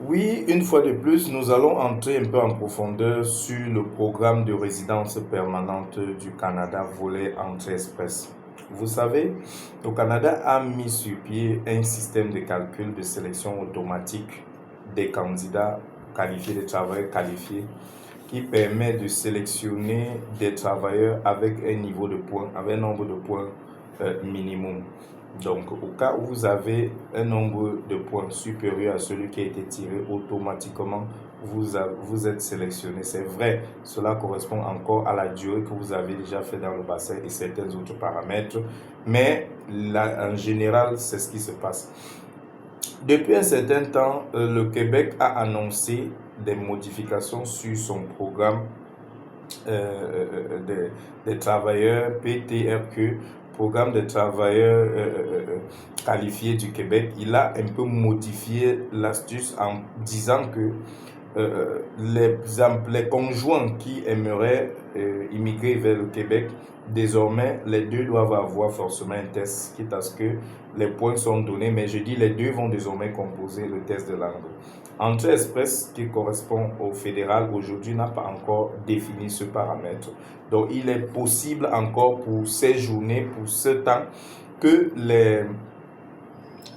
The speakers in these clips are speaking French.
Oui, une fois de plus, nous allons entrer un peu en profondeur sur le programme de résidence permanente du Canada, volet Entrée Express. Vous savez, le Canada a mis sur pied un système de calcul de sélection automatique des candidats qualifiés, des travailleurs qualifiés, qui permet de sélectionner des travailleurs avec un niveau de points, avec un nombre de points minimum. Donc, au cas où vous avez un nombre de points supérieur à celui qui a été tiré, automatiquement, vous êtes sélectionné. C'est vrai, cela correspond encore à la durée que vous avez déjà fait dans le bassin et certains autres paramètres. Mais là, en général, c'est ce qui se passe. Depuis un certain temps, le Québec a annoncé des modifications sur son programme des travailleurs PTRQ, programme des travailleurs qualifiés du Québec. Il a un peu modifié l'astuce en disant que les conjoints qui aimeraient immigrer vers le Québec, désormais, les deux doivent avoir forcément un test, quitte à ce que les points sont donnés, mais je dis les deux vont désormais composer le test de langue. Entrée Express, qui correspond au fédéral, aujourd'hui n'a pas encore défini ce paramètre. Donc, il est possible encore pour ces journées, pour ce temps, que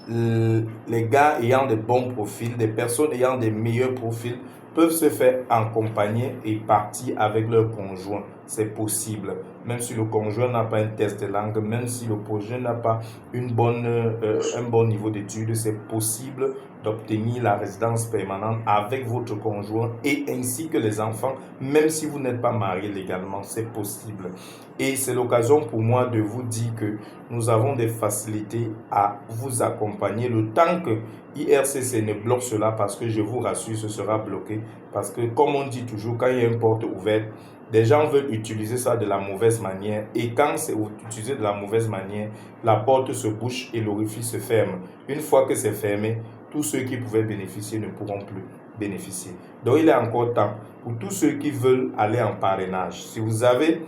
les gars ayant des bons profils, des personnes ayant des meilleurs profils, peuvent se faire accompagner et partir avec leur conjoint. C'est possible. Même si le conjoint n'a pas un test de langue, même si le projet n'a pas un bon niveau d'études, c'est possible d'obtenir la résidence permanente avec votre conjoint et ainsi que les enfants, même si vous n'êtes pas marié légalement, c'est possible. Et c'est l'occasion pour moi de vous dire que nous avons des facilités à vous accompagner le temps que IRCC ne bloque cela, parce que je vous rassure, ce sera bloqué. Parce que, comme on dit toujours, quand il y a une porte ouverte, des gens veulent utiliser ça de la mauvaise manière. Et quand c'est utilisé de la mauvaise manière, la porte se bouche et l'orifice se ferme. Une fois que c'est fermé, tous ceux qui pouvaient bénéficier ne pourront plus bénéficier. Donc, il est encore temps pour tous ceux qui veulent aller en parrainage. Si vous avez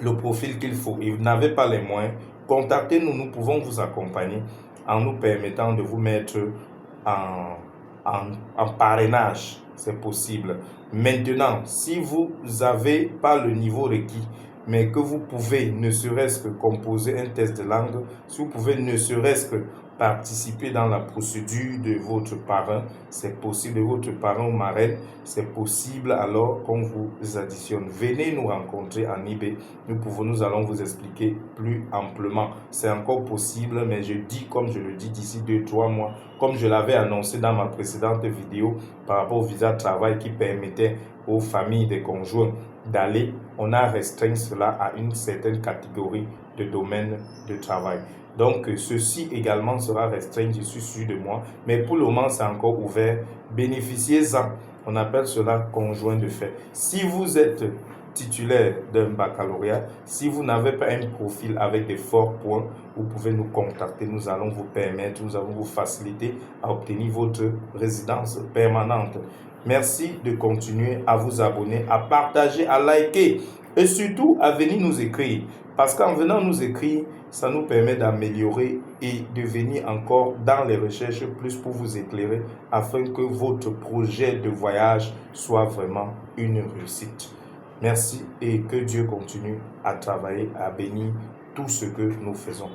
le profil qu'il faut et vous n'avez pas les moyens, contactez-nous, nous pouvons vous accompagner en nous permettant de vous mettre en parrainage. C'est possible. Maintenant, si vous n'avez pas le niveau requis, mais que vous pouvez ne serait-ce que composer un test de langue, si vous pouvez ne serait-ce que participer dans la procédure de votre parrain, c'est possible, de votre parrain ou marraine, c'est possible alors qu'on vous additionne. Venez nous rencontrer en IB, nous allons vous expliquer plus amplement. C'est encore possible, mais je dis comme je le dis d'ici 2-3 mois, comme je l'avais annoncé dans ma précédente vidéo par rapport au visa de travail qui permettait aux familles des conjoints d'aller, on a restreint cela à une certaine catégorie de domaines de travail. Donc, ceci également sera restreint, je suis sûr de moi. Mais pour le moment, c'est encore ouvert. Bénéficiez-en. On appelle cela conjoint de fait. Si vous êtes titulaire d'un baccalauréat, si vous n'avez pas un profil avec des forts points, vous pouvez nous contacter. Nous allons vous permettre, nous allons vous faciliter à obtenir votre résidence permanente. Merci de continuer à vous abonner, à partager, à liker et surtout à venir nous écrire. Parce qu'en venant nous écrire, ça nous permet d'améliorer et de venir encore dans les recherches plus pour vous éclairer afin que votre projet de voyage soit vraiment une réussite. Merci et que Dieu continue à travailler, à bénir tout ce que nous faisons.